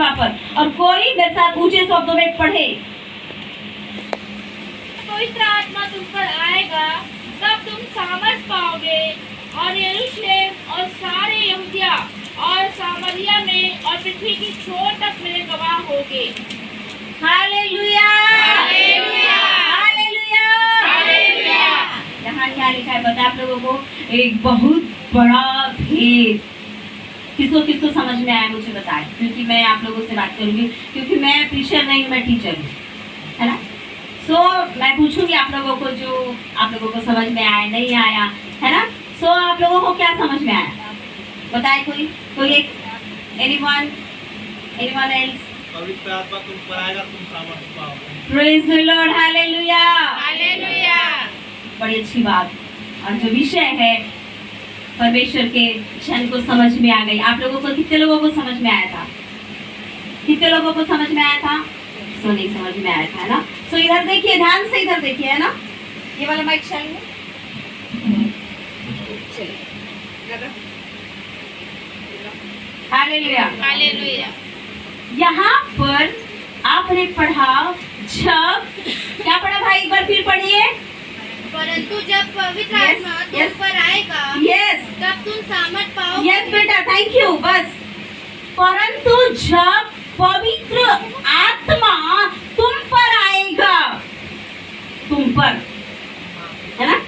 आत्मा पर। और कोई मेरे साथ ऊंचे शब्दों में पढ़े। पवित्र आत्मा तुम पर आएगा, तब तुम सामर्थ पाओगे और यरूशलेम और सारे यहूदिया और सामरिया में और पृथ्वी की छोर तक मेरे गवाह होगे। Hallelujah, hallelujah, hallelujah, hallelujah. यहाँ क्या लिखा है पता है आप लोगों को? एक बहुत बड़ा भेद। किसको समझ में आया मुझे बताएं, क्योंकि मैं आप लोगों से बात करूंगी, क्योंकि मैं प्रीचर नहीं हूँ, मैं टीचर हूँ, है ना। मैं पूछूंगी आप लोगों को, जो आप लोगों को समझ में आया नहीं आया, है ना। आप लोगों को क्या समझ में आया बताए? कोई एक एनीवन एल्स? पवित्र आत्मा तुम पर आएगा, तुम सामर्थ पाओगे। Praise the Lord, hallelujah, hallelujah. बड़ी अच्छी बात। और जो विषय है परमेश्वर के वचन को समझ में आ गई। आप लोगों को, कितने लोगों को समझ में आया था? कितने लोगों को समझ में आया था? नहीं समझ में आया था ना। इधर देखिए, ध्यान से इधर देखिए, है ना। ये वाला माइक चलिए। Hallelujah, hallelujah. यहाँ पर आपने पढ़ा, जब क्या पढ़ा भाई? एक बार फिर पढ़िए। परंतु जब पवित्र Yes, आत्मा तुम yes. पर आएगा, यस तब तुम सामर्थ पाओगे। यस बेटा, थैंक यू। बस, परंतु जब पवित्र आत्मा तुम पर आएगा, तुम पर, है ना,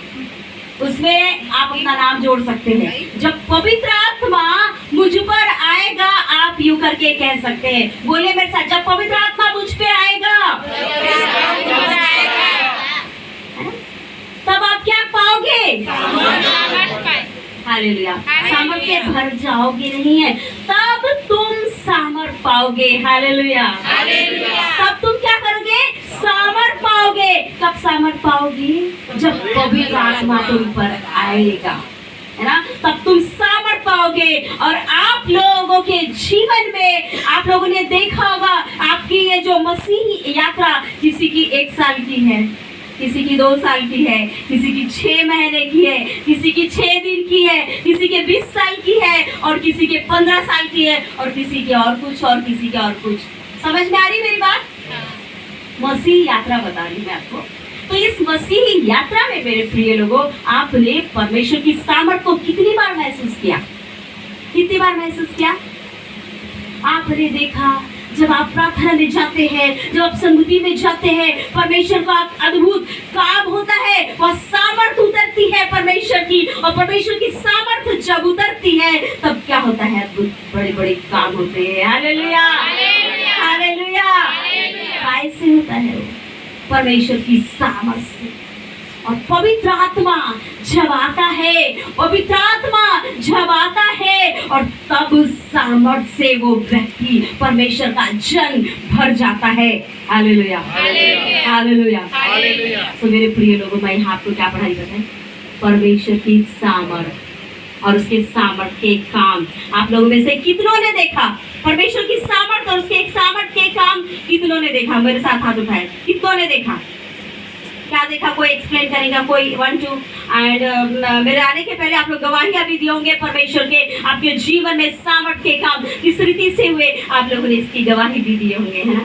उसमें आप अपना नाम जोड़ सकते हैं। जब पवित्र आत्मा मुझ पर आएगा, आप यूं करके कह सकते हैं, बोलिए मेरे साथ, जब पवित्र आत्मा मुझ पे आएगा, तब आप क्या पाओगे? हालेलुया। सामर्थ से भर जाओगे नहीं है, तब तुम सामर्थ पाओगे। हालेलुया। तब तुम क्या करोगे? सामर्थ पाओगे। कब सामर्थ पाओगे? जब पवित्र आत्मा तुम पर आएगा, है ना, तब तुम सामर्थ पाओगे। और आप लोगों के जीवन में आप लोगों ने देखा होगा, आपकी ये जो मसीही यात्रा, किसी की 1 साल की है, किसी की 2 साल की है, किसी की 6 महीने की है, किसी की 6 दिन की है, किसी के 20 साल की है, और किसी के 15 साल की है, और किसी के और कुछ, और किसी के और कुछ। समझ में आ रही मेरी बात? मसीही यात्रा बता रही मैं आपको। तो इस मसीही यात्रा में मेरे प्रिय लोगों, आपने परमेश्वर की सामर्थ को कितनी बार महसूस किया? कितनी बार महसूस किया? आपने देखा, जब आप प्रार्थना में जाते हैं, जब आप संगति में जाते हैं, परमेश्वर का अद्भुत काम होता है, वह सामर्थ उतरती है परमेश्वर की। और परमेश्वर की सामर्थ जब उतरती है, तब क्या होता है? अद्भुत बड़े बड़े काम होते हैं। Hallelujah, hallelujah. कैसे होता है वो? परमेश्वर की सामर्थ से। और पवित्र आत्मा जब आता है, पवित्र आत्मा जब आता है, और तब सामर्थ से वो व्यक्ति, परमेश्वर का जन भर जाता है। Hallelujah, hallelujah, hallelujah. तो मेरे प्रिय लोगों, मैं यहाँ आपको क्या पढ़ाई करता है? परमेश्वर की सामर्थ और उसके सामर्थ के काम। आप लोगों में से कितनों ने देखा परमेश्वर की सामर्थ और उसके सामर्थ के काम? कितनों ने देखा? मेरे साथ हाथ उठाए, कितनों ने देखा? क्या देखा? कोई एक्सप्लेन करेगा? कोई 1 2 एंड मेरे आने के पहले आप लोग गवाहियां भी दिए होंगे परमेश्वर के, आपके जीवन में सामर्थ के काम किस रीति से हुए, आप लोगों ने इसकी गवाही भी दिए होंगे, है ना।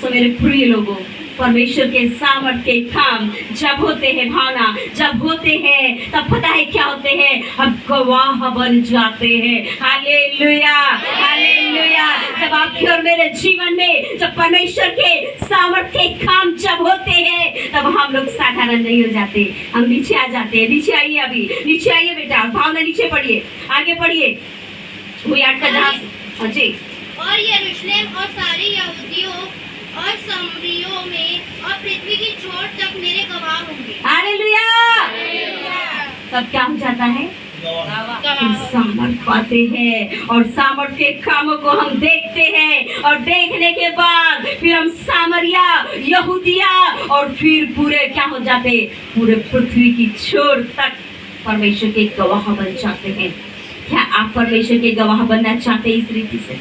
मेरे प्रिय लोगों, परमेश्वर के सामर्थ के काम जब होते हैं, भावना जब होते हैं, तब पता है क्या होते हैं? हम गवाह बन जाते हैं। Hallelujah, hallelujah. जब आपके और मेरे जीवन में जब परमेश्वर के सामर्थ के काम जब होते हैं, तब हम लोग साधारण नहीं हो जाते, हम नीचे आ जाते हैं। नीचे आइए, अभी नीचे आइए बेटा, भावना नीचे पढ़िए, आगे पढ़िए। वही 8 का जहां जी। और यरूशलेम और सारे यहूदियों और सामरियों में और पृथ्वी की छोर तक मेरे गवाह होंगे। हालेलुया। तब क्या हो जाता है? हम सामर्थ पाते हैं, और सामर्थ के कामों को हम देखते हैं, और देखने के बाद फिर हम सामरिया, यहूदिया, और फिर पूरे क्या हो जाते? पूरे पृथ्वी की छोर तक परमेश्वर के गवाह बन जाते हैं। क्या आप परमेश्वर के गवाह बनना चाहते हैं इस रीति से?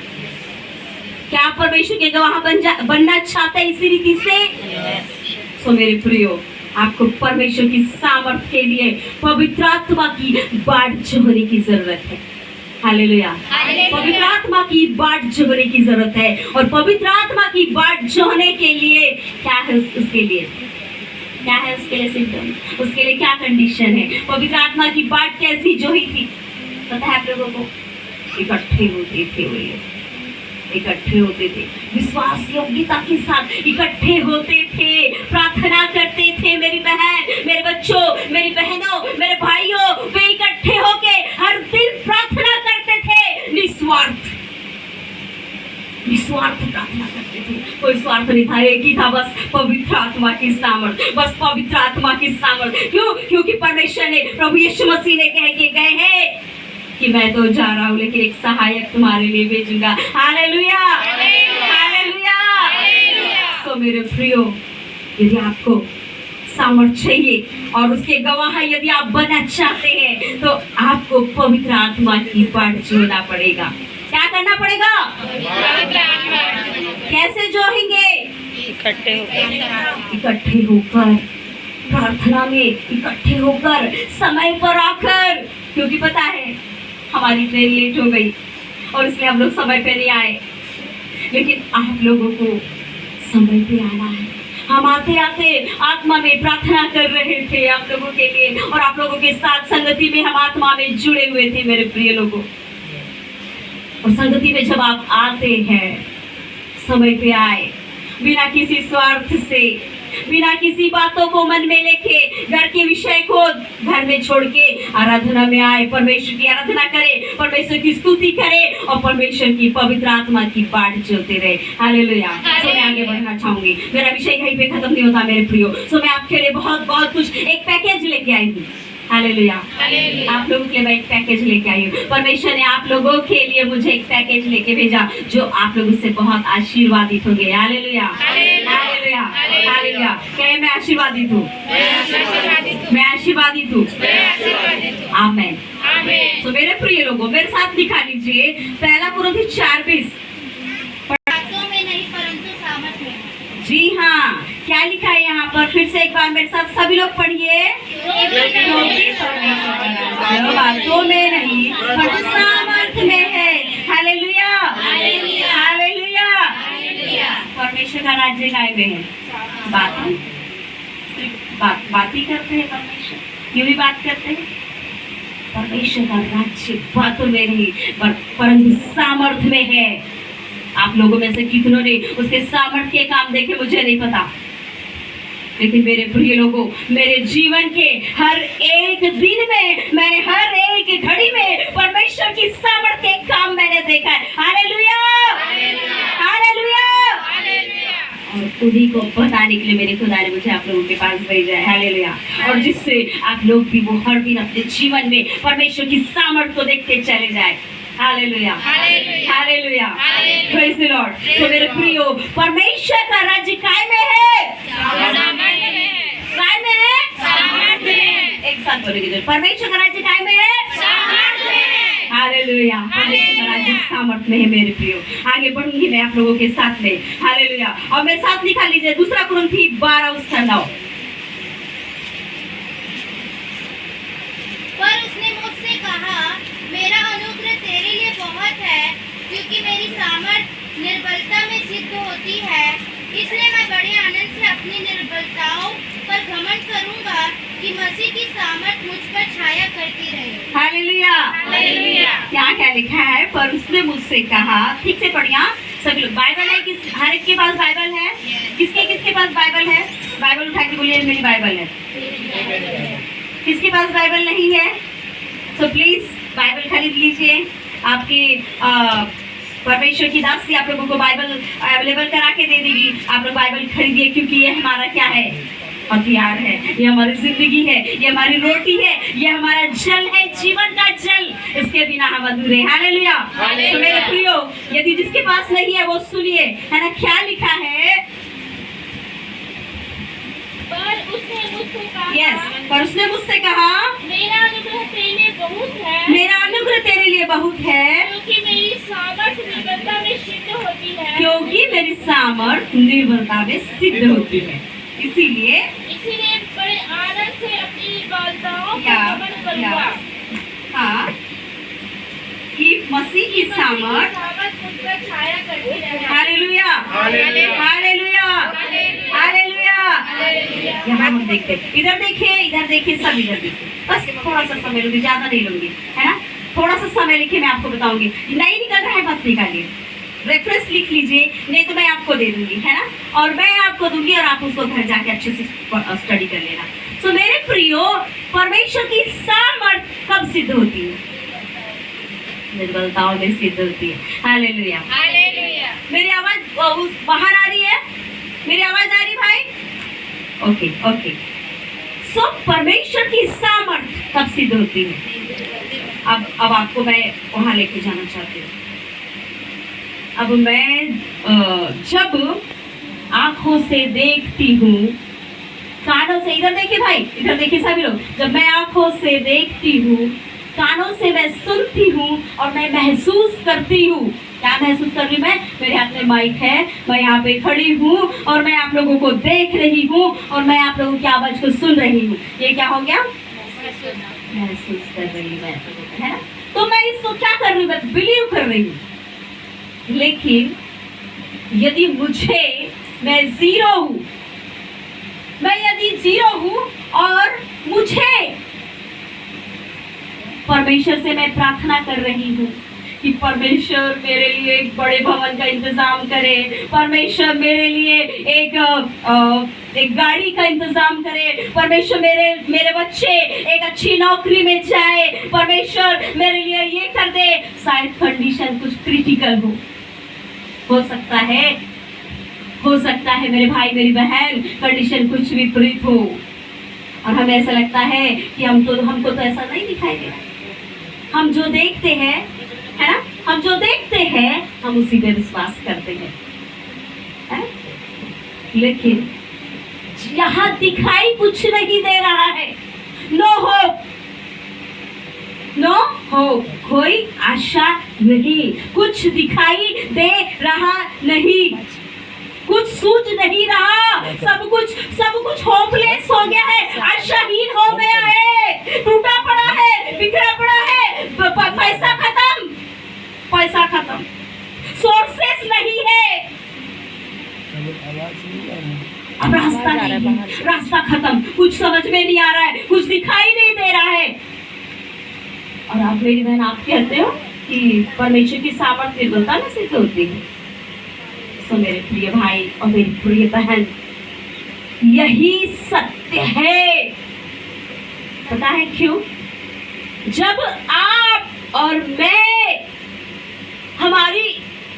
क्या आप परमेश्वर के गवाह बनना चाहते हैं इसी रीति से? मेरे प्रियो, आपको परमेश्वर की सामर्थ के लिए पवित्र आत्मा की बाढ़ होने की जरूरत है। हालेलुया। पवित्र आत्मा की बाट जोहने की जरूरत है, और पवित्र आत्मा की बाट जोहने के लिए क्या है, उसके लिए क्या है, उसके लिए सिम्टम, उसके लिए क्या कंडीशन है। पवित्र आत्मा की बाट कैसी जोही थी पता है आप लोगों को? इकट्ठे होते थे वो लोग, इकट्ठे होते थे, विश्वास योग्यता के साथ इकट्ठे होते थे, प्रार्थना करते थे। मेरी बहन, मेरे बच्चों, मेरी बहनों, मेरे भाइयों, वे इकट्ठे होके हर दिन प्रार्थना करते थे, निस्वार्थ प्रार्थना करते थे। कोई स्वार्थ नहीं था, एक ही था, बस पवित्र आत्मा की सामर्थ, बस पवित्र आत्मा की सामर्थ। क्यों? क्योंकि परमेश्वर ने, प्रभु यीशु मसीह ने कह के गए हैं कि मैं तो जा रहा हूँ लेकिन एक सहायक तुम्हारे लिए भेजूंगा। Hallelujah, hallelujah. तो मेरे प्रियो, यदि आपको सामर्थ चाहिए और उसके गवाह यदि आप बनना चाहते हैं तो आपको पवित्र आत्मा की बाट जोड़ना पड़ेगा। क्या करना पड़ेगा? कैसे जोड़ेंगे? इकट्ठे होकर, प्रार्थना में इकट्ठे होकर, समय पर आकर। क्योंकि पता है हमारी ट्रेन लेट हो गई और इसलिए हम लोग समय पे नहीं आए, लेकिन आप लोगों को समय पे आना है। हम आते आते आत्मा में प्रार्थना कर रहे थे आप लोगों के लिए, और आप लोगों के साथ संगति में हम आत्मा में जुड़े हुए थे मेरे प्रिय लोगों। और संगति में जब आप आते हैं, समय पे आए, बिना किसी स्वार्थ से, बिना किसी बातों को मन में लेके, घर के विषय को घर में छोड़ के आराधना में आए, परमेश्वर की आराधना करे, परमेश्वर की स्तुति करे और परमेश्वर की पवित्र आत्मा की बाट चलते रहे। हालेलुया। सो मैं आगे बढ़ना चाहूंगी, मेरा विषय यहीं पे खत्म नहीं होता मेरे प्रियो। सो मैं आपके लिए बहुत बहुत कुछ एक पैकेज लेके आई हूँ। हालेलुया। आप लोगों के लिए मैं एक पैकेज लेके आई हूँ। परमेश्वर ने आप लोगों के लिए मुझे एक पैकेज लेके भेजा जो आप लोगों से बहुत आशीर्वादित होंगे। Hallelujah, hallelujah, hallelujah. कहे मैं आशीर्वादित हूँ, मैं आशीर्वादित हूँ। आमीन। तो मेरे प्रिय लोगों, मेरे साथ लिखा लीजिए पहला कुरिन्थियों 4:20। जी हाँ, क्या लिखा है यहाँ पर? फिर से एक बार मेरे साथ सभी लोग पढ़िए। बातों में नहीं पर सामर्थ में है। Hallelujah, hallelujah. परमेश्वर का राज्य काय में है? बात ही करते हैं परमेश्वर, क्यों भी बात करते हैं? परमेश्वर का राज्य बातों में नहीं परंतु सामर्थ में है। आप लोगों में से कितनों ने उसके सामर्थ के काम देखे मुझे नहीं पता, लेकिन मेरे प्रिय लोगों, मेरे जीवन के हर एक दिन में, मैंने हर एक घड़ी में परमेश्वर की सामर्थ के काम मैंने देखा है। Hallelujah, hallelujah. और उन्हीं को बताने के लिए मेरे खुदा ने मुझे आप लोगों के पास भेजा है। हालेलुया। और जिससे आप लोग भी वो हर दिन अपने जीवन में परमेश्वर की सामर्थ को देखते चले जाए। Hallelujah, hallelujah, praise the Lord. तो मेरे प्रियो, परमेश्वर का राज्य काय में है? काय में है? एक साथ बोलेंगे, परमेश्वर का राज्य काय में है? हालेलुया। परमेश्वर का राज्य सामर्थ में है मेरे प्रियो। आगे बढ़ूंगी मैं आप लोगों के साथ में। हालेलुया। और मेरे साथ लिखा लीजिए दूसरा कुरिन्थियों 12 उसका 9। पर उसने मुझसे कहा, मेरा अनुग्रह तेरे लिए बहुत है, क्योंकि मेरी सामर्थ निर्बलता में सिद्ध होती है। इसलिए मैं बड़े आनंद से अपनी निर्बलताओं पर घमंड करूंगा कि मसीह की सामर्थ मुझ पर छाया करती रहे। Hallelujah, hallelujah. क्या लिखा है? पर उसने मुझसे कहा, ठीक से पढ़िया सभी लोग। बाइबल है किस? हर एक के पास बाइबल है? किसके पास बाइबल है? बाइबल उठा के बोलिए मेरी बाइबल है। किसके पास बाइबल नहीं है? सो प्लीज बाइबल खरीद लीजिए। आपकी परमेश्वर की दासी आप लोगों को बाइबल अवेलेबल करा के दे देगी। आप लोग बाइबल खरीदिए, क्योंकि ये हमारा क्या है? हथियार है, ये हमारी जिंदगी है, ये हमारी रोटी है, ये हमारा जल है, जीवन का जल। इसके बिना हम अधूरे। हालेलुया। तो मेरे प्रियो, यदि जिसके पास नहीं है वो सुनिए, है ना? क्या लिखा है? पर उसने मुझसे कहा, पर उसने मुझसे कहा, मेरा अनुग्रह तेरे लिए बहुत है, मेरा अनुग्रह तेरे लिए बहुत है, क्योंकि मेरी सामर्थ निर्बलता में सिद्ध होती है। क्योंकि मेरी सामर्थ निर्बलता में सिद्ध होती है। इसीलिए बड़े आनंद से अपनी निर्बलताओं का घमंड करूंगा। हाँ, कि मसीह की सामर्थ मुझ पर छाया करती रहे। Hallelujah hallelujah. Hallelujah hallelujah. यहाँ हम देखते हैं, इधर देखिए सब इधर देखिए। बस थोड़ा सा समय लूंगी, ज्यादा नहीं लूंगी, है ना। थोड़ा सा समय लिखिए, मैं आपको बताऊंगी। नहीं निकल रहा है मत निकालिए, रेफरेंस लिख लीजिए, नहीं तो मैं आपको दे दूंगी, है ना। और मैं आपको दूंगी और आप उसको घर जाके अच्छे से स्टडी कर लेना। सो मेरे प्रियो, परमेश्वर की सामर्थ कब सिद्ध होती है? निर्बलताओं में सिद्ध होती है। हालेलुया। हालेलुया। मेरी आवाज बाहर आ रही है? मेरी आवाज आ रही भाई? Okay okay. सो परमेश्वर की सामर्थ कब सिद्ध होती है? अब आपको मैं वहां लेके जाना चाहती हूँ। अब मैं जब आंखों से देखती हूँ, कानों से, इधर देखिए भाई, इधर देखिए सभी लोग, जब मैं आंखों से देखती हूँ, कानों से मैं सुनती हूँ और मैं महसूस करती हूँ। क्या महसूस कर रही हूँ मैं? मेरे हाथ में माइक है, मैं यहाँ पे खड़ी हूँ और मैं आप लोगों को देख रही हूँ और मैं आप लोगों की आवाज को सुन रही हूँ। ये क्या हो गया? महसूस कर रही हूँ मैं, है ना। तो मैं इसको क्या कर रही हूँ? मैं बिलीव कर रही हूँ। लेकिन यदि मैं जीरो हूँ, मैं यदि जीरो हूँ और मुझे परमेश्वर से मैं प्रार्थना कर रही हूँ कि परमेश्वर मेरे लिए एक बड़े भवन का इंतजाम करे, परमेश्वर मेरे लिए एक गाड़ी का इंतजाम करे, परमेश्वर मेरे बच्चे एक अच्छी नौकरी में जाए, परमेश्वर मेरे लिए ये कर दे। शायद कंडीशन कुछ क्रिटिकल हो सकता है मेरे भाई मेरी बहन, कंडीशन कुछ विपरीत हो और हमें ऐसा लगता है कि हमको तो ऐसा नहीं दिखाई दे रहा। हम जो देखते हैं, है ना, हम जो देखते हैं हम उसी पे विश्वास करते हैं, है? लेकिन यहाँ दिखाई कुछ नहीं दे रहा है। नो होप, कोई आशा नहीं, कुछ दिखाई दे रहा नहीं, कुछ सूझ नहीं रहा, सब कुछ होपलेस हो गया है, आशाहीन हो गया है, टूटा पड़ा है, बिखरा पड़ा है, पैसा खत्म, सोर्सेस नहीं है, अब रास्ता नहीं, रास्ता खत्म, कुछ समझ में नहीं आ रहा है, कुछ दिखाई नहीं दे रहा है। और आप मेरी बहन, आप कहते हो कि परमेश्वर की सामर्थ निर्बलता में सिद्ध होती है। सो मेरे प्रिय भाई और मेरी प्रिय बहन, यही सत्य है। पता है क्यों? जब आप और मैं, हमारी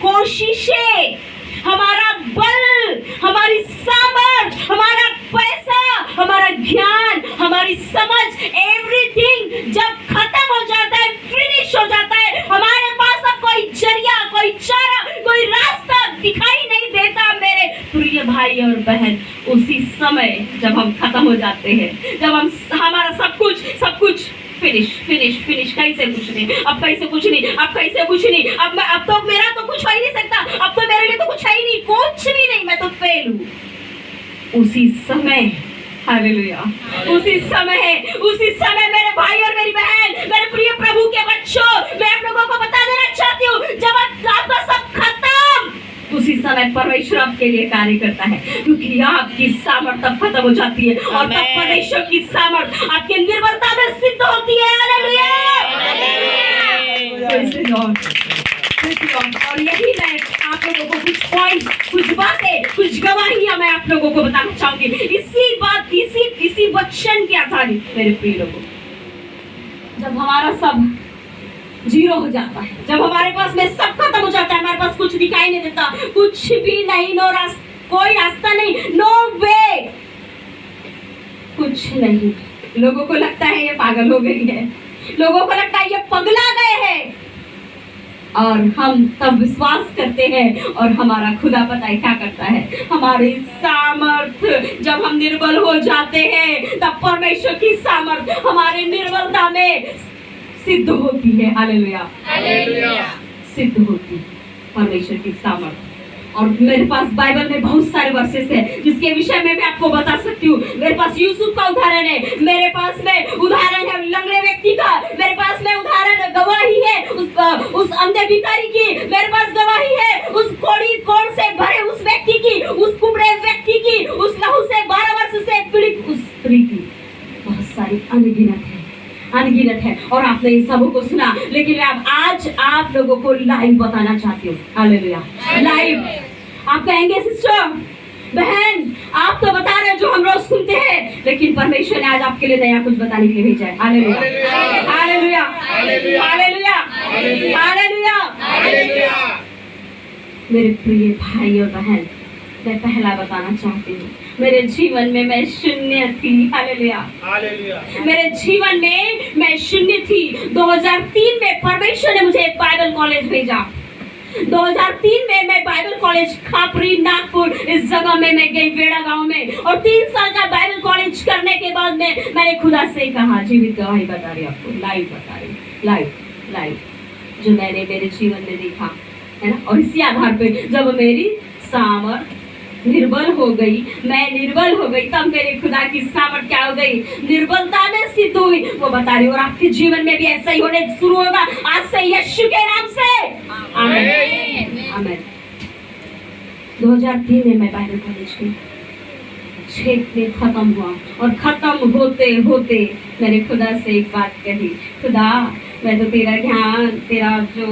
कोशिशें, हमारा बल, हमारी सामर्थ, हमारा पैसा, हमारा ज्ञान, हमारी समझ, एवरीथिंग जब खत्म हो जाता है, फिनिश हो जाता है, हमारे पास अब कोई जरिया, कोई चारा, कोई रास्ता दिखाई नहीं देता मेरे प्रिय भाई और बहन, उसी समय जब हम खत्म हो जाते हैं, जब हमारा सब कुछ फिनिश, कैसे कुछ नहीं, अब कैसे कुछ नहीं, अब तो मेरा तो कुछ हो ही नहीं सकता, अब तो मेरे लिए तो कुछ है ही नहीं, कुछ भी नहीं, मैं तो फेल हूँ। उसी समय, हालेलुया, उसी समय मेरे भाई और मेरी बहन, मेरे प्रिय प्रभु के बच्चों, मैं आप लोगों को बता देना चाहती हूँ, जब आपका सब खत्म, उसी समय परमेश्वर आपके लिए कार्य करता है, क्योंकि आपकी सामर्थ तब खत्म हो जाती है और तब परमेश्वर की सामर्थ आपके निर्बलता में सिद्ध होती है। हालेलुया। और यही मैं आप लोगों को कुछ पॉइंट्स, कुछ बातें, कुछ गवाहियां मैं आप लोगों को बताना चाहूंगी इसी वचन के आधारित। मेरे प्रिय लोगों, जब हमारा सब जीरो हो जाता है, जब हमारे पास में सब खत्म हो जाता है, हमारे पास कुछ दिखाई नहीं देता, कुछ भी नहीं, कोई रास्ता नहीं, नो वे, कुछ नहीं, लोगों को लगता है ये पागल हो गई है, लोगों को लगता है ये पगला गए हैं, और हम तब विश्वास करते हैं और हमारा खुदा पता है क्या करता है, हमारी सामर्थ, जब हम निर्बल हो जाते हैं तब परमेश्वर की सामर्थ हमारे निर्बलता में सिद्ध होती है। Hallelujah, hallelujah. सिद्ध होती है परमेश्वर की सामर्थ। और मेरे पास बाइबल में बहुत सारे वर्सेस है जिसके विषय में मैं आपको बता सकती हूँ। मेरे पास यूसुफ का उदाहरण है, मेरे पास में उदाहरण है लंगड़े व्यक्ति का, मेरे पास में उदाहरण गवाही है उस अंधे भिखारी की, मेरे पास गवाही है उस कोढ़ से भरे उस व्यक्ति की, उस कुबड़े व्यक्ति की, उस लहू से 12 वर्ष से पीड़ित उस स्त्री की। बहुत सारी अनगिनत है और आपने इन सबों को सुना, लेकिन मैं आज आप लोगों को लाइव बताना चाहती हूँ। Hallelujah, live. आप कहेंगे सिस्टर बहन आप तो बता रहे हो जो हम रोज सुनते हैं, लेकिन परमेश्वर ने आज आपके लिए नया कुछ बताने के लिए भेजा है। Hallelujah, hallelujah, hallelujah, hallelujah. मेरे प्रिय भाई और बहन, मैं पहला बताना चाहती हूँ, मेरे जीवन में मैं शून्य थी। Hallelujah, hallelujah. मेरे जीवन में मैं शून्य थी। 2003 में परमेश्वर ने मुझे एक बाइबल कॉलेज भेजा। 2003 में मैं बाइबल कॉलेज खापरी नागपुर इस जगह में मैं गई, बेड़ा गांव में, और 3 साल का बाइबल कॉलेज करने के बाद में मैंने खुदा से कहा, जीवित गवाही बता रही आपको, लाइव बता रही, लाइव जो मैंने मेरे जीवन में देखा है ना। और इसी आधार पे जब मेरी सामर्थ निर्बल हो गई, मैं निर्बल हो गई, तब मेरे खुदा की सामर्थ क्या हो गई, निर्बलता में सिद्ध हुई। वो बता रही, और आपके जीवन में भी ऐसा ही होने शुरू होगा आज से यीशु के नाम से। आमीन, आमीन। 2003 में मैं बाइबल कॉलेज गई, 6 में खत्म हुआ, और खत्म होते होते मैंने खुदा से एक बात कही, खुदा मैं तो तेरा ज्ञान, तेरा जो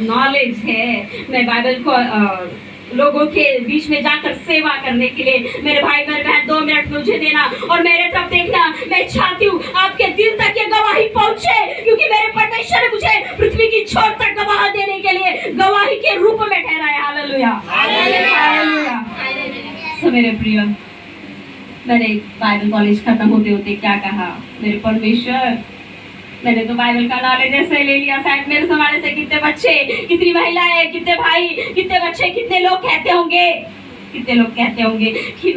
नॉलेज है, मैं बाइबल को लोगों के बीच में जाकर सेवा करने के लिए, मेरे भाई मेरे बहन 2 मिनट मुझे देना और मेरे तरफ देखना। मैं चाहती हूँ आपके दिल तक ये गवाही पहुंचे, क्योंकि मेरे परमेश्वर ने मुझे पृथ्वी की छोर तक गवाह देने के लिए गवाही के रूप में ठहराया। Hallelujah, hallelujah. सो मेरे प्रिय, मैंने बाइबल कॉलेज खत्म होते होते क्या कहा, मेरे परमेश्वर मैंने तो बाइबल का नॉलेज ऐसे ले लिया, शायद मेरे जमाने से कितने बच्चे, कितनी महिलाएं, कितने भाई, कितने बच्चे, कितने लोग कहते होंगे कि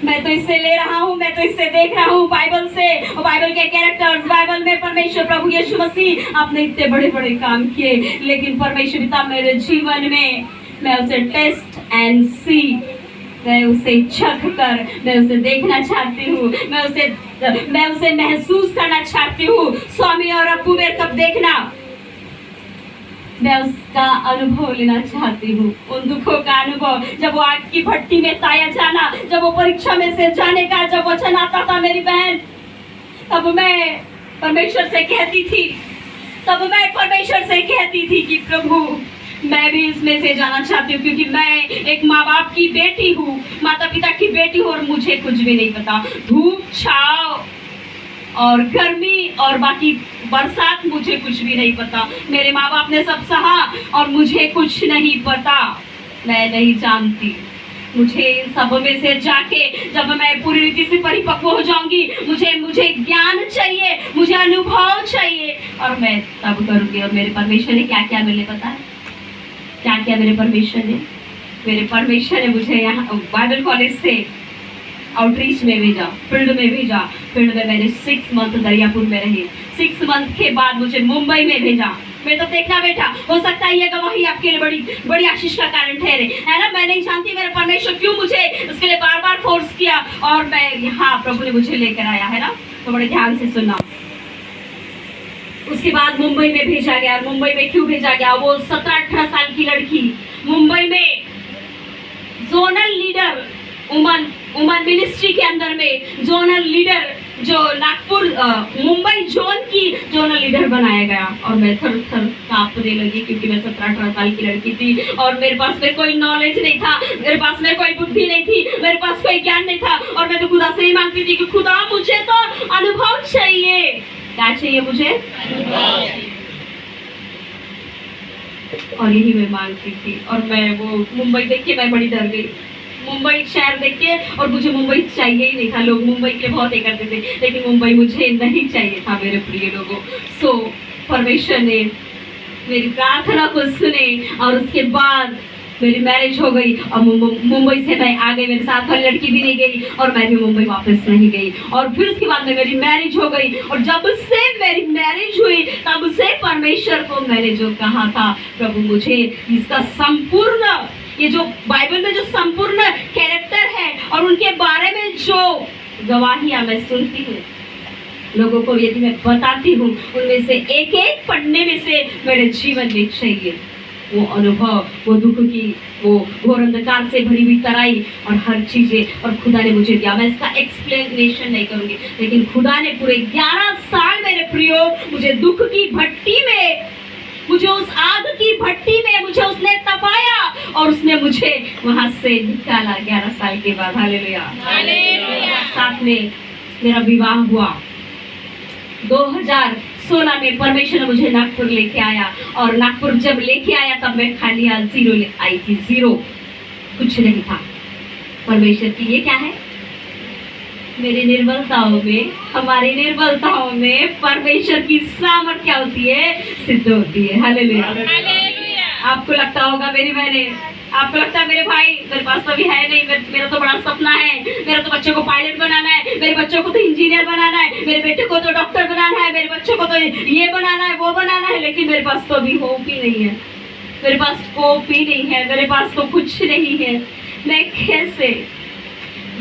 मैं तो इससे ले रहा हूँ, मैं तो इससे देख रहा हूँ बाइबल से, और बाइबल के कैरेक्टर्स, बाइबल में परमेश्वर प्रभु यीशु मसीह आपने इतने बड़े बड़े काम किए, लेकिन परमेश्वर पिता मेरे जीवन में मैं उसे टेस्ट एंड सी, मैं उसे चख कर मैं उसे देखना चाहती हूँ, मैं उसे महसूस करना चाहती हूँ। स्वामी और अप्पू मेरे कब देखना, मैं उसका अनुभव लेना चाहती हूँ, उन दुखों का अनुभव, जब वो आग की भट्टी में ताया जाना, जब वो परीक्षा में से जाने का जब वचन आता था मेरी बहन, तब मैं परमेश्वर से कहती थी कि प्रभु मैं भी इसमें से जाना चाहती हूँ, क्योंकि मैं एक माँ बाप की बेटी हूँ, माता पिता की बेटी हूँ, और मुझे कुछ भी नहीं पता। धूप छाव और गर्मी और बाकी बरसात मुझे कुछ भी नहीं पता। मेरे माँ बाप ने सब सहा और मुझे कुछ नहीं पता, मैं नहीं जानती। मुझे इन सब में से जाके जब मैं पूरी रीति से परिपक्व हो जाऊंगी, मुझे ज्ञान चाहिए, मुझे अनुभव चाहिए, और मैं तब करूंगी। और मेरे परमेश्वर ने क्या क्या मिले पता है, क्या क्या मेरे परमेश्वर ने मुझे यहाँ बाइबल कॉलेज से आउटरीच में भेजा, फील्ड में मैंने 6 मंथ दरियापुर में रही। 6 मंथ के बाद मुझे मुंबई में भेजा। मैं तो देखना बेटा, हो सकता है ये गवाही आपके लिए बड़ी आशीष का कारण ठहरे, है ना। मैं नहीं जानती मेरे परमेश्वर क्यों मुझे उसके लिए बार बार फोर्स किया, और मैं यहाँ प्रभु ने मुझे लेकर आया, है ना। तो बड़े ध्यान से सुनना। उसके बाद मुंबई में भेजा गया। मुंबई में क्यों भेजा गया, वो 17-18 साल की लड़की मुंबई में जोनल लीडर, उमन मिनिस्ट्री के अंदर में जोनल लीडर, जो नागपुर मुंबई जोन की जोनल लीडर बनाया गया। और मैं थर थर कांपने लगी, क्योंकि मैं 17-18 साल की लड़की थी और मेरे पास में कोई नॉलेज नहीं था, मेरे पास में कोई बुद्धि नहीं थी, मेरे पास कोई ज्ञान नहीं था। और मैं तो खुदा से ही मांगती थी कि खुदा मुझे तो अनुभव चाहिए। क्या चाहिए मुझे? और यही मैं मांगती थी। और मैं वो मुंबई देख के मैं बड़ी डर गई, मुंबई शहर देख के, और मुझे मुंबई चाहिए ही नहीं था। लोग मुंबई के बहुत ये करते थे, लेकिन मुंबई मुझे नहीं चाहिए था मेरे प्रिय लोगों। सो परमेश्वर ने मेरी प्रार्थना को सुने, और उसके बाद मेरी मैरिज हो गई और मुंबई से मैं आ गई, मेरे साथ वाली लड़की भी नहीं गई और मैं भी मुंबई वापस नहीं गई। और फिर उसके बाद में मेरी मैरिज हो गई और जब से मेरी मैरिज हुई तब से परमेश्वर को मैंने जो कहा था, प्रभु मुझे इसका संपूर्ण, ये जो बाइबल में जो संपूर्ण कैरेक्टर है और उनके बारे में जो गवाहियां मैं सुनती हूँ, लोगों को यदि मैं बताती हूँ, उनमें से एक एक पढ़ने में से मेरे जीवन में चाहिए वो अनुभव, वो दुख की, वो घोर अंधकार से भरी हुई तराई और हर चीजें, और खुदा ने मुझे दिया। मैं इसका एक्सप्लेनेशन नहीं करूंगी, लेकिन खुदा ने पूरे 11 साल मेरे प्रियो मुझे दुख की भट्टी में, मुझे उस आग की भट्टी में मुझे उसने तपाया और उसने मुझे वहां से निकाला 11 साल के बाद। हालेलुया। साथ में मेरा विवाह हुआ 2016 में। परमेश्वर ने मुझे नागपुर लेके आया और नागपुर जब लेके आया तब मैं खाली हाथ जीरो आई थी, जीरो, कुछ नहीं था। परमेश्वर की ये क्या है, मेरी निर्बलताओं में, हमारी निर्बलताओं में परमेश्वर की सामर्थ क्या होती है, सिद्ध होती है। हालेलुया। आपको लगता होगा मेरी बहने, आपको लगता है मेरे भाई, मेरे पास तो अभी है नहीं, मेरा तो बड़ा सपना है, मेरा तो बच्चों को पायलट बनाना है, मेरे बच्चों को तो इंजीनियर बनाना है, मेरे बेटे को तो डॉक्टर बनाना है, मेरे बच्चों को तो ये बनाना है, वो बनाना है, लेकिन मेरे पास तो अभी होप ही नहीं है, मेरे पास स्कोप ही नहीं है, मेरे पास तो कुछ नहीं है। मैं कैसे,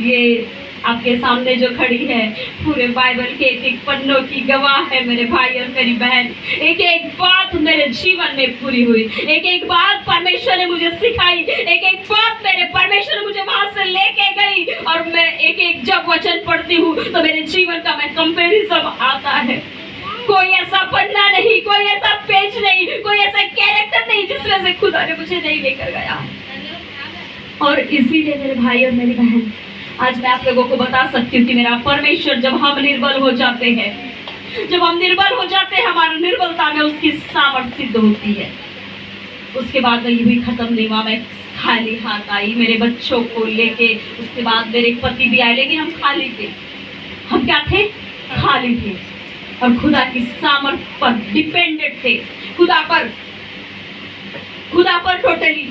ये आपके सामने जो खड़ी है पूरे बाइबल के एक एक पन्नों की गवाह है मेरे भाई और मेरी बहन। एक एक बात मेरे जीवन में पूरी हुई, एक एक बात परमेश्वर ने मुझे सिखाई, एक एक बात मेरे परमेश्वर ने मुझे वहां से लेके गई, और मैं एक एक जब वचन पढ़ती हूँ तो मेरे जीवन का मैं कंपैरिजन आता है। कोई ऐसा पन्ना नहीं, कोई ऐसा पेज नहीं, कोई ऐसा कैरेक्टर नहीं जिसमें से खुदा ने मुझे नहीं लेकर गया। और इसीलिए मेरे भाई और मेरी बहन, आज मैं आप लोगों को बता सकती हूँ कि मेरा परमेश्वर, जब हम निर्बल हो जाते हैं, जब हम निर्बल हो जाते हैं, हमारी निर्बलता में उसकी सामर्थ सिद्ध होती है। उसके बाद मैं भी खत्म नहीं हुआ, मैं खाली हाथ आई मेरे बच्चों को लेके। उसके बाद मेरे पति भी आए, लेकिन हम खाली थे। हम क्या थे, खाली थे, और खुदा की सामर्थ पर डिपेंडेंट थे, खुदा पर टोटली।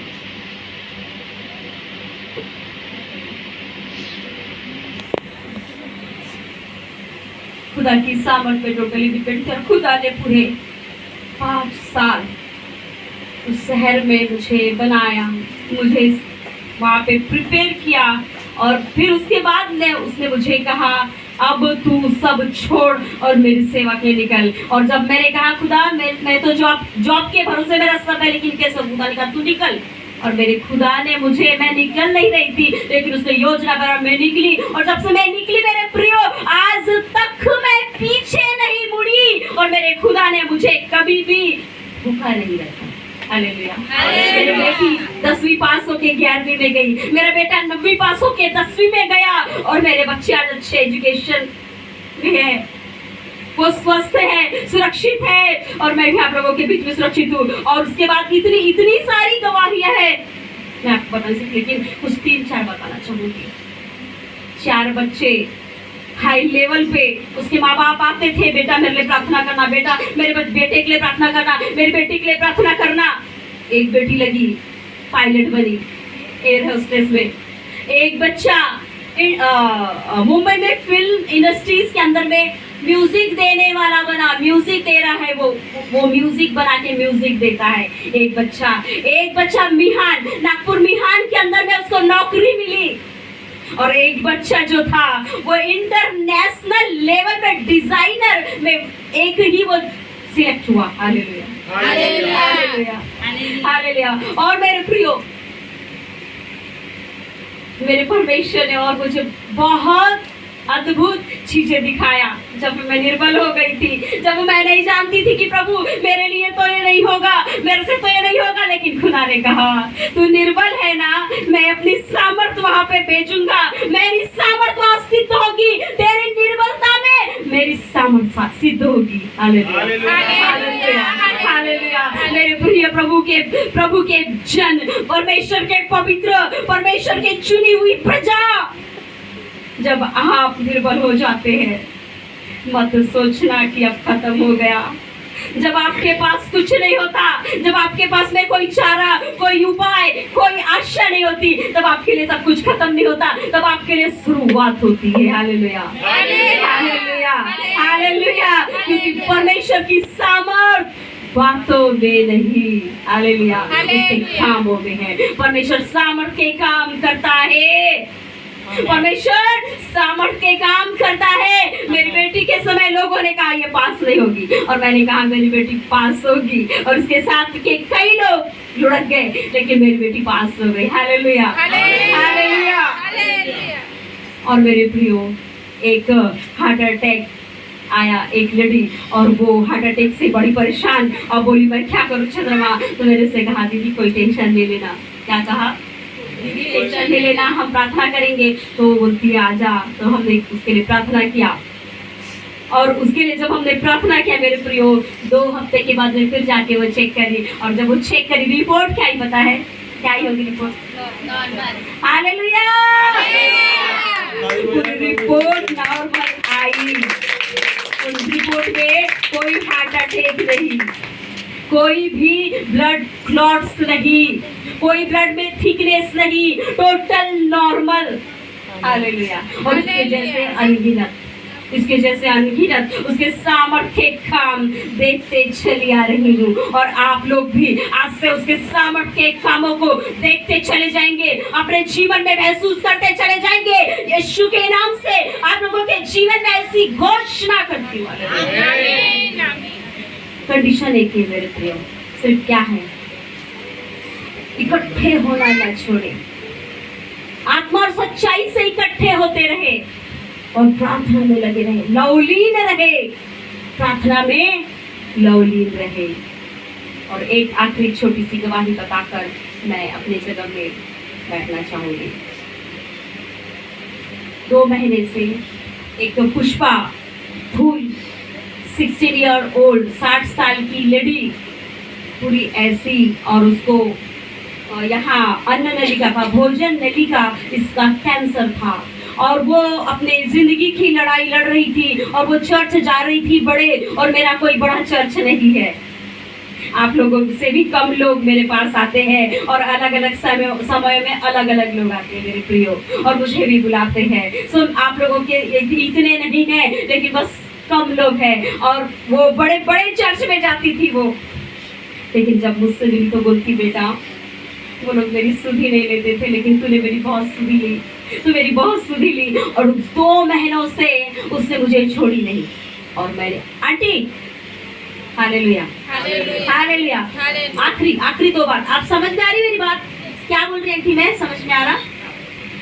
खुदा की सामर्थ पे टोटली डिपेंड थे। और खुदा ने पूरे 5 साल उस शहर में मुझे बनाया, मुझे वहाँ पे प्रिपेयर किया, और फिर उसके बाद उसने मुझे कहा अब तू सब छोड़ और मेरी सेवा के लिए निकल। और जब मैंने कहा खुदा मैं तो जॉब के भरोसे मेरा सब है, लेकिन कैसे, खुदा ने कहा तू निकल। और मेरे खुदा ने मुझे, मैं निकल नहीं रही थी, लेकिन उसने योजना बना, मैं निकली। और जब से मैं निकली मेरे प्रियो, आज तक मैं पीछे नहीं मुड़ी, और मेरे खुदा ने मुझे कभी भी भूखा नहीं रखा। हालेलुया। मेरी बेटी 10वीं पास होके 11वीं में गई, मेरा बेटा 9वीं पास होके 10वीं में गया, और मेरे बच्चे आज अच्छे एजुकेशन में है, वो स्वस्थ है, सुरक्षित है, और मैं भी आप लोगों के बीच में सुरक्षित हूँ। और उसके बाद इतनी सारी गवाहियां हैं, मैं आपको बता सकती, लेकिन कुछ 3-4 बताना चाहूंगी। 4 बच्चे हाई लेवल पे, उसके माँ बाप आते थे, बेटा मेरे लिए प्रार्थना करना, बेटा मेरे बेटे के लिए प्रार्थना करना, मेरी बेटी के लिए प्रार्थना करना। एक बेटी लगी पायलट बनी एयर होस्टेस में, एक बच्चा मुंबई में फिल्म इंडस्ट्रीज के अंदर में म्यूजिक देने वाला बना, म्यूजिक दे रहा है, वो म्यूजिक बना के म्यूजिक देता है। एक बच्चा मिहान, नागपुर मिहान के अंदर में उसको नौकरी मिली। और एक बच्चा जो था वो इंटरनेशनल लेवल पे डिजाइनर में एक ही वो सिलेक्ट हुआ। Hallelujah, hallelujah, hallelujah. और मेरे प्रियो, मेरे परमेश्वर ने और मुझे बहुत अद्भुत चीजें दिखाया। जब मैं निर्बल हो गई थी, जब मैं नहीं जानती थी कि प्रभु मेरे लिए तो ये नहीं होगा, मेरे से तो ये नहीं होगा, लेकिन खुदा ने कहा तू निर्बल है ना, मैं अपनी सामर्थ वहां पे भेजूंगा, मेरी सामर्थ वहां सिद्ध होगी, तेरी निर्बलता में मेरी सामर्थ सिद्ध होगी। Hallelujah, hallelujah, hallelujah. मेरे प्रिय प्रभु के जन, परमेश्वर के पवित्र, परमेश्वर के चुनी हुई प्रजा, जब आप निर्बल हो जाते हैं, मत सोचना कि अब खत्म हो गया, जब आपके पास कुछ नहीं होता, जब आपके पास में कोई चारा, कोई उपाय, कोई आशा नहीं होती, तब आपके लिए सब कुछ खत्म नहीं होता, तब आपके लिए शुरुआत होती है। Hallelujah, hallelujah, hallelujah. क्योंकि परमेश्वर की सामर्थ बातों में नहीं, हालेलुया, उसके कामों में है। परमेश्वर सामर्थ के काम करता है, परमेश्वर सामर्थ के काम करता है। मेरी बेटी के समय लोगों ने कहा ये पास नहीं होगी, और मैंने कहा मेरी बेटी पास होगी, और उसके साथ के कई लोग लुढ़क गए, लेकिन मेरी बेटी पास हो गई। Hallelujah, hallelujah. और मेरे प्रियो, एक हार्ट अटैक आया एक लेडी, और वो हार्ट अटैक से बड़ी परेशान, और बोली मैं क्या करूँ चंद्रमा। तो मेरे से कहा दीदी कोई टेंशन ले लेना। क्या कहा? दीदी टेंशन ले लेना, हम प्रार्थना करेंगे। तो बोलती है आजा। तो हमने उसके लिए प्रार्थना किया, और उसके लिए जब हमने प्रार्थना किया मेरे प्रियो, 2 हफ्ते के बाद में फिर जाके वो चेक करी, और जब वो चेक करी रिपोर्ट क्या आई पता है? क्या आई होगी रिपोर्ट? हालेलुया, रिपोर्ट नॉर्मल आई। उस रिपोर्ट में कोई हार्ट अटैक नहीं, कोई भी ब्लड क्लॉट्स नहीं, कोई ब्लड में थिकनेस नहीं, टोटल नॉर्मल। हालेलुया। और इसके जैसे अनगिनत उसके सामर्थ्य के काम देखते चली आ रही हूँ, और आप लोग भी आज से उसके सामर्थ्य के कामों को देखते चले जाएंगे, अपने जीवन में महसूस करते चले जाएंगे। यीशु के नाम से आप लोगों के जीवन में ऐसी घोषणा करती हूँ। कंडीशन एक है मेरे प्रियो, सिर्फ क्या है? इकट्ठे होना न छोड़े, आत्मा और सच्चाई से इकट्ठे होते रहे, और प्रार्थना में लगे रहे, लवलीन रहे, प्रार्थना में लवलीन रहे। और एक आखिरी छोटी सी गवाही बताकर मैं अपनी जगह में बैठना चाहूंगी। 2 महीने से एक पुष्पा फूल 16 ईयर ओल्ड 60 साल की लेडी, पूरी ऐसी, और उसको यहाँ अन्न नलिका का, भोजन नलिका, इसका कैंसर था, और वो अपने जिंदगी की लड़ाई लड़ रही थी, और वो चर्च जा रही थी बड़े, और मेरा कोई बड़ा चर्च नहीं है। आप लोगों से भी कम लोग मेरे पास आते हैं, और अलग अलग समय में अलग अलग लोग आते हैं मेरे प्रियो, और मुझे भी बुलाते हैं। सो आप लोगों के इतने नहीं हैं, लेकिन बस कम लोग हैं, और वो बड़े बड़े चर्च में जाती थी वो। लेकिन जब मुझसे मिली तो बोलती बेटा, वो लोग मेरी सुधि नहीं लेते थे, लेकिन तूने मेरी बहुत सुधि ली, तू मेरी बहुत सुधि ली। और 2 महीनों से उसने मुझे छोड़ी नहीं। और मैंने आंटी, हालेलुया, हालेलुया, आखिरी 2 बात। आप समझ में आ रही मेरी बात? क्या बोल रही थी मैं? समझ में आ रहा?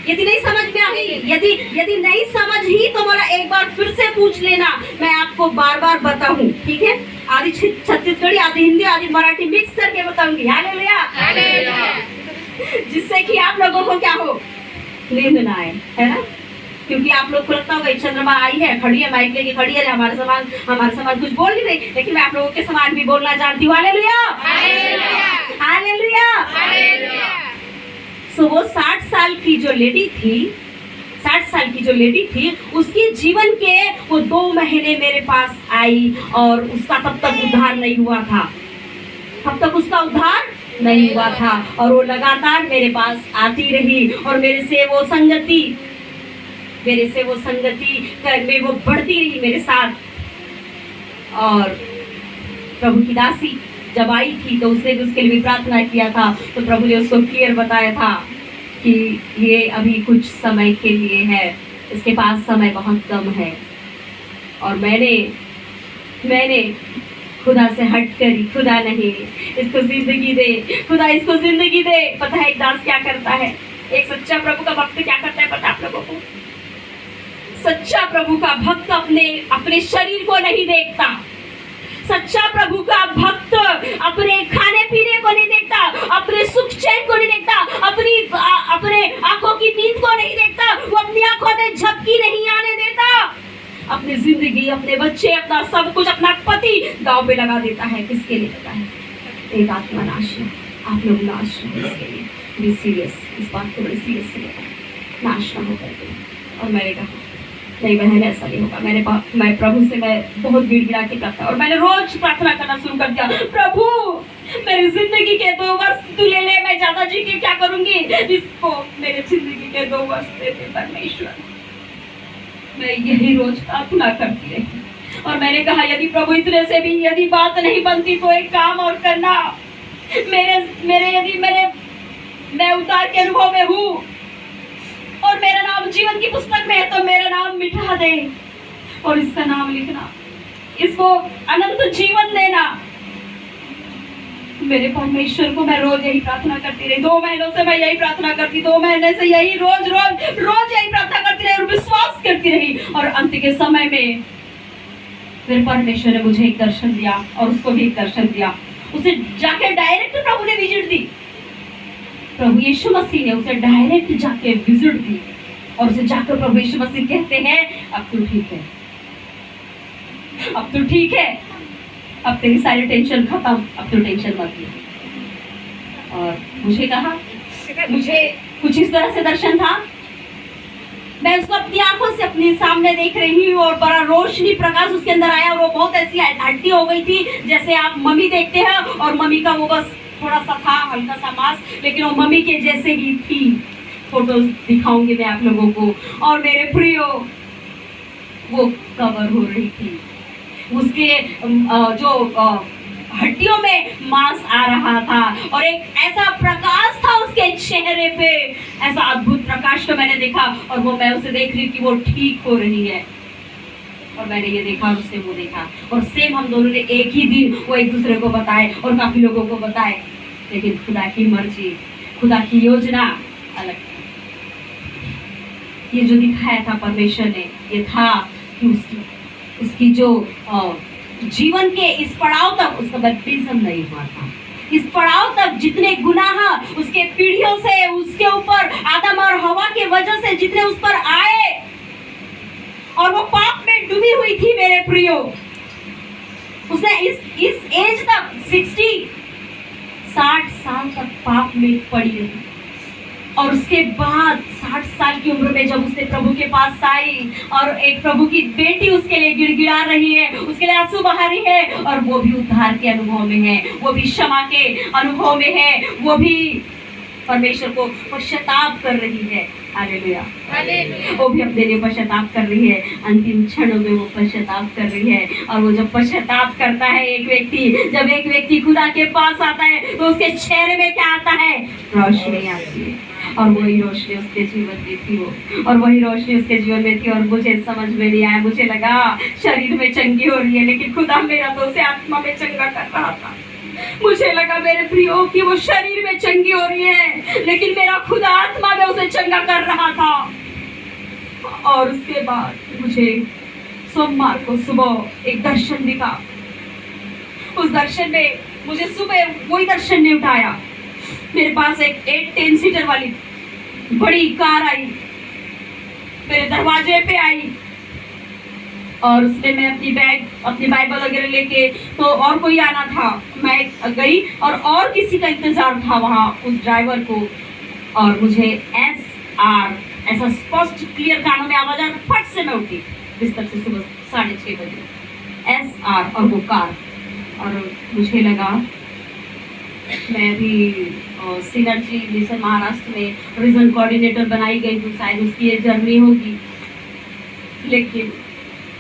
यदि नहीं समझ में आई, यदि नहीं समझ ही तो बोला एक बार फिर से पूछ लेना, मैं आपको बार बार बताऊं, ठीक है? आधी छत्तीसगढ़ी, आधी हिंदी, आधी मराठी मिक्स करके बताऊंगी। हालेलुया, जिससे कि आप लोगों को क्या हो, नींद ना आए, है ना? क्योंकि आप लोग को लगता होगा चंद्रमा आई है, खड़ी है, माइक लेके खड़ी है, हमारे समान कुछ बोल नहीं रही, लेकिन मैं आप लोगों के समान भी बोलना जानती हूँ। Hallelujah, hallelujah. सो वो 60 साल की जो लेडी थी, उसके जीवन के वो 2 महीने मेरे पास आई, और उसका तब तक उद्धार नहीं हुआ था, और वो लगातार मेरे पास आती रही, और मेरे से वो संगति में वो बढ़ती रही मेरे साथ। और प्रभु की दासी जब आई थी तो उसने भी उसके लिए भी प्रार्थना किया था, तो प्रभु ने उसको क्लियर बताया था कि ये अभी कुछ समय के लिए है, इसके पास समय बहुत कम है। और मैंने खुदा से हट करी, खुदा नहीं, इसको जिंदगी दे, खुदा इसको जिंदगी दे। पता है एक दास क्या करता है, एक सच्चा प्रभु का भक्त क्या करता है पता आप लोगों को? सच्चा प्रभु का भक्त अपने शरीर को नहीं देखता, सच्चा प्रभु का भक्त अपने खाने पीने को नहीं देखता, अपने सुख चैन को नहीं देखता, अपने आंखों की नींद को नहीं देखता, वो अपनी आंखों में झपकी नहीं आने देता, अपनी जिंदगी, अपने बच्चे, अपना सब कुछ, अपना पति दांव पे लगा देता है। किसके लिए लगा है? एक आत्मा नाश है। आप लोग नाश हो, इसके लिए बी सीरियस, इस बात को बड़े सीरियस से लेकर नाश ना हो करके। और मैंने कहा नहीं बहन, ऐसा नहीं होगा। मैं प्रभु से मैं बहुत गिड़गिड़ा के प्रार्थना, और मैंने रोज प्रार्थना करना शुरू कर दिया, प्रभु मेरी जिंदगी के 2 वर्ष तू ले ले, मैं ज्यादा जी के क्या करूंगी, इसको मेरे जिंदगी के 2 वर्ष दे दे परमेश्वर। मैं यही रोज प्रार्थना करती रही, और मैंने कहा यदि प्रभु इतने से भी यदि बात नहीं बनती तो एक काम और करना, मैं उतार के अनुभव में हूँ और मेरा नाम जीवन की पुस्तक में है, तो मेरा नाम मिटा दे और इसका नाम लिखना, इसको अनंत जीवन देना। मेरे परमेश्वर को मैं रोज यही प्रार्थना करती रही। 2 महीनों से मैं यही प्रार्थना करती, 2 महीने से यही रोज यही प्रार्थना करती रही और विश्वास करती रही। और अंत के समय में मेरे परमेश्वर ने मुझे एक दर्शन दिया और उसको भी एक दर्शन दिया। उसे जाके डायरेक्ट प्रभु ने विजिट दी, प्रभु यीशु मसीह ने उसे डायरेक्ट जाके विजिट दी, और उसे जाकर प्रभु यीशु मसीह कहते हैं अब तू ठीक है, अब तू ठीक है, अब तेरी सारी टेंशन खत्म, अब तू टेंशन मत ले। और मुझे कहा, मुझे कुछ इस तरह से दर्शन था, मैं उसको अपनी आंखों से अपने सामने देख रही हूँ और बड़ा रोशनी प्रकाश उसके अंदर आया। वो बहुत ऐसी हड्डी हो गई थी जैसे आप मम्मी देखते हैं, और मम्मी का वो बस थोड़ा सा था हल्का सा मांस, लेकिन वो मम्मी के जैसे ही थी। फोटोज दिखाऊंगी मैं आप लोगों को। और मेरे प्रियो वो कवर हो रही थी, उसके जो हड्डियों में मांस आ रहा था, और एक ऐसा प्रकाश था उसके चेहरे पे, ऐसा अद्भुत प्रकाश को मैंने देखा। और वो मैं उसे देख रही कि वो ठीक हो रही है, और मैंने ये देखा और उससे वो देखा, और सेम हम दोनों ने एक ही दिन वो एक दूसरे को बताए और काफी लोगों को बताए। लेकिन खुदा की मर्जी, खुदा की योजना अलग थी। ये जो दिखाया था परमेश्वर ने, ये था कि उसकी जो जीवन के इस पड़ाव तक उसका बैप्टिज्म नहीं हुआ था। इस पड़ाव तक जितने गुनाह उसके पीढ़ियों से उसके ऊपर आदम और हवा के वजह से जितने उस पर आए, और वो पाप में डूबी हुई थी मेरे प्रियो। उसने इस एज तक 60 साल तक पाप में पड़ी रही, और उसके बाद 60 साल की उम्र में जब उसने प्रभु के पास आई, और एक प्रभु की बेटी उसके लिए गिड़गिड़ा रही है, उसके लिए आंसू बहा रही है, और वो भी उद्धार के अनुभव में है, वो भी क्षमा के अनुभव में है, वो भी परमेश्वर को पश्चाताप कर रही है। हालेलुया, वो भी अपने लिए पश्चाताप कर रही है। अंतिम क्षणों में वो पश्चाताप कर रही है। और वो जब पश्चाताप करता है एक व्यक्ति, जब एक व्यक्ति खुदा के पास आता है, तो उसके चेहरे में क्या आता है? रोशनी आती है। और वही रोशनी उसके जीवन में थी, और वही रोशनी उसके जीवन में थी। और मुझे समझ में नहीं आया, मुझे लगा शरीर में चंगी हो रही है, लेकिन खुदा मेरा तो उसे आत्मा में चंगा कर रहा था। मुझे लगा मेरे प्रियो कि वो शरीर में चंगी हो रही है, लेकिन मेरा खुदा आत्मा में उसे चंगा कर रहा था। और उसके बाद मुझे सोमवार को सुबह एक दर्शन दिखा। उस दर्शन में मुझे सुबह वही दर्शन ने उठाया। मेरे पास एक 8-10 सीटर वाली बड़ी कार आई, मेरे दरवाजे पे आई, और उसमें मैं अपनी बाइबल वगैरह लेके, तो और कोई आना था, मैं गई, और किसी का इंतजार था वहाँ उस ड्राइवर को। और मुझे SR ऐसा स्पष्ट क्लियर कानों में आवाज आ, फट से मैं उठी बिस्तर से सुबह 6:30 बजे। SR और वो कार, और मुझे लगा मैं भी सिनर्जी मिशन महाराष्ट्र में रीजन कोऑर्डिनेटर बनाई गई हूँ, शायद उसकी ये जर्नी होगी, लेकिन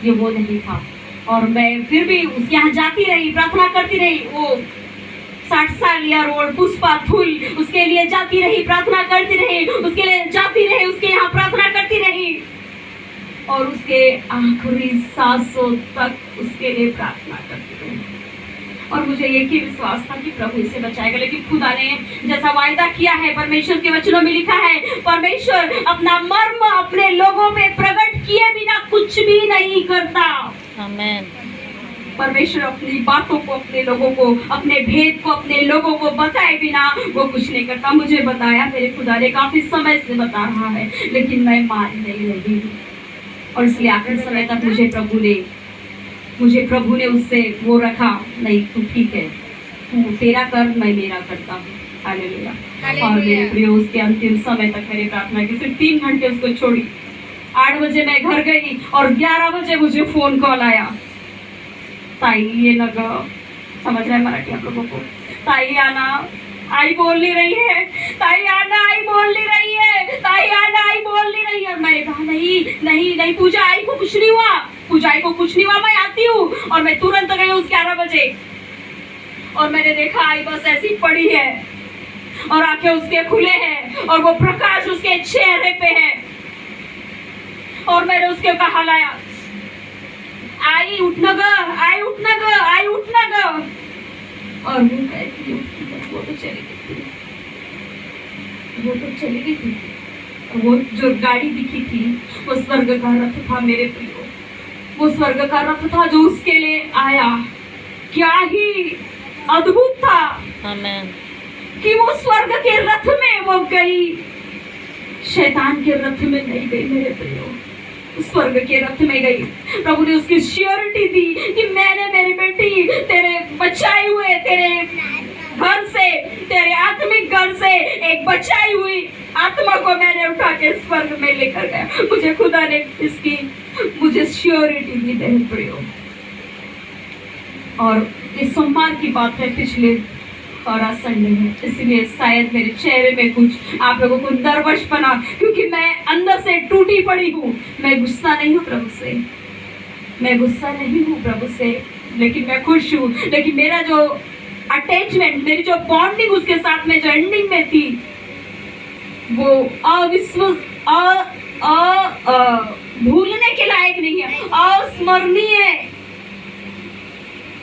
ये वो नहीं था। और मैं फिर भी उसके यहाँ जाती रही, प्रार्थना करती रही। वो 60 साल या रोड पुष्पा थुल, उसके लिए जाती रही, प्रार्थना करती रही, उसके लिए जाती रही, उसके यहाँ प्रार्थना करती रही, और उसके आखिरी सांसों तक उसके लिए प्रार्थना करती रही। और मुझे एक ही विश्वास था कि प्रभु इसे बचाएगा। लेकिन खुदा ने जैसा वायदा किया है, परमेश्वर के वचनों में लिखा है, परमेश्वर अपना मर्म अपने लोगों पे प्रकट किए बिना कुछ भी नहीं करता। आमीन। परमेश्वर अपनी बातों को अपने लोगों को, अपने भेद को अपने लोगों को बताए बिना वो कुछ नहीं करता। मुझे बताया मेरे खुदा ने, काफी समय से बता रहा है, लेकिन मैं मान नहीं रही हूँ। और इसलिए आखिरी समय तक मुझे प्रभु ने उससे वो रखा, नहीं तू ठीक है, तू तेरा कर, मैं मेरा करता हूँ। हालेलुया। और मेरे प्रिय उसके अंतिम समय तक मेरी प्रार्थना की, सिर्फ 3 घंटे उसको छोड़ी, 8 बजे मैं घर गई और 11 बजे मुझे फोन कॉल आया, ताई ये ना ग, समझ रहे हैं मराठी आप लोगों को, ताई आना आई बोल नहीं रही है, ताई आना आई बोल नहीं रही है, ताई आना आई बोल नहीं रही है। मैंने कहा नहीं नहीं नहीं पूजा, आई को कुछ नहीं हुआ, पूजा आई को कुछ नहीं हुआ, मैं आती हूँ। और मैं तुरंत गई उस 11 बजे और मैंने देखा आई बस ऐसी पड़ी है और आंखें उसके खुले हैं और वो प्रकाश उसके चेहरे पे है। और मैंने उसके कहा लाया, आई उठना ग, आई उठना ग, आई उठना ग। और वो कहती वो तो चली गई थी, वो तो चली गई थी। वो जो गाड़ी दिखी थी वो स्वर्ग का रथ था मेरे प्रियो, वो स्वर्ग का रथ था जो उसके लिए आया। क्या ही अद्भुत था आमेन। कि वो स्वर्ग के रथ में वो गई, शैतान के रथ में नहीं गई मेरे प्रियो, स्वर्ग के रथ में गई। प्रभु ने उसकी श्योरिटी दी कि मैंने मेरी बेटी तेरे बचाई हुए, तेरे घर से, तेरे आत्मिक घर से एक बचाई हुई आत्मा को मैंने उठा के स्वर्ग में लेकर गया। मुझे खुदा ने इसकी मुझे श्योरिटी दी मेरे प्रियो। और इस सोमवार की बात है, पिछले और आज संडे है, इसलिए शायद मेरे चेहरे में कुछ आप लोगों को नर्वस बना, क्योंकि मैं अंदर से टूटी पड़ी हूँ। मैं गुस्सा नहीं हूँ प्रभु से, मैं गुस्सा नहीं हूँ प्रभु से, लेकिन मैं खुश हूँ। लेकिन मेरा जो अटैचमेंट, मेरी जो बॉन्डिंग उसके साथ में जो एंडिंग में थी, वो भूलने के लायक नहीं है, अस्मरणीय है,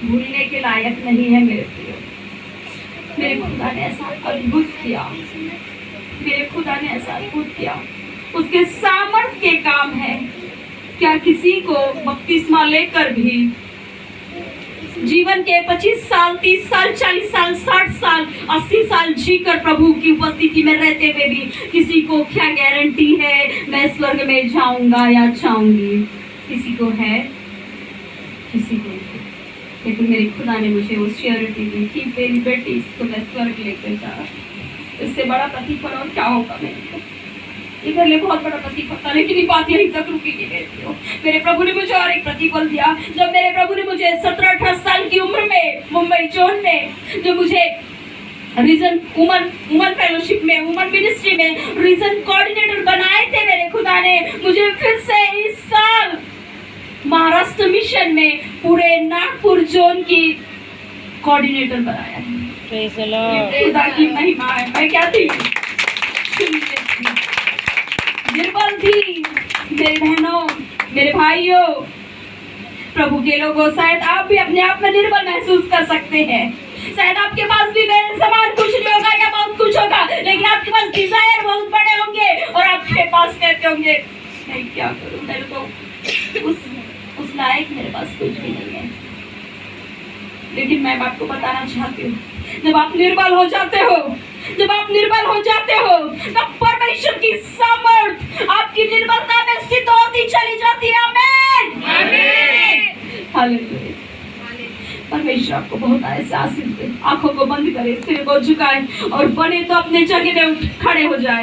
भूलने के लायक नहीं है मेरे प्रिय। मेरे खुदा ने ऐसा अद्भुत किया, मेरे खुदा ने ऐसा अद्भुत किया, उसके सामर्थ्य के काम है। क्या किसी को बपतिस्मा लेकर भी जीवन के 25 साल, 30 साल, 40 साल, 60 साल, 80 साल जीकर प्रभु की उपस्थिति में रहते हुए भी किसी को क्या गारंटी है मैं स्वर्ग में जाऊंगा या जाऊंगी? किसी को है? किसी को नहीं। लेकिन मेरे खुदा ने मुझे वो श्योरिटी दी कि मेरी बेटी इसको मैं स्वर्ग लेकर जा रहा हूँ। इससे बड़ा प्रतिफल और क्या होगा मेरे को? ये मेरे लिए बहुत बड़ा प्रतिफल था, लेकिन ये बात यहीं तक रुकी नहीं मेरे प्रभु ने मुझे और एक प्रतिफल दिया। जब मेरे प्रभु ने मुझे 17-18 साल की उम्र में मुंबई जोन में जो मुझे रीजन वुमन फेलोशिप में, वुमन मिनिस्ट्री में रीजन कोऑर्डिनेटर बनाए थे, मेरे खुदा ने मुझे फिर से इस साल महाराष्ट्र मिशन में पूरे नागपुर जोन की कोऑर्डिनेटर बनाया है। Praise the Lord. खुदा की महिमा है। मैं क्या थी? निर्बल थी। मेरे बहनों, मेरे भाइयों, प्रभु के लोगों, शायद आप भी अपने आप में निर्बल महसूस कर सकते हैं। शायद आपके पास भी मेरे समान कुछ नहीं होगा या बहुत कुछ होगा, लेकिन आपके पास डिजायर बहुत बड़े होंगे और आपके पास कहते होंगे मैं क्या करूं, मेरे को उस लायक मेरे पास कुछ भी नहीं है। लेकिन मैं आपको बताना चाहती हूँ, जब आप निर्बल हो जाते हो, जब आप निर्बल हो जाते हो, तब परमेश्वर की सामर्थ आपकी निर्बलता में सिद्ध होती चली जाती है। आमीन, आमीन, हालेलुया। परमेश्वर आपको बहुत ऐसे आशीष दे। आंखों को बंद करे, सिर को झुकाए और बने तो अपने जगह में खड़े हो जाए।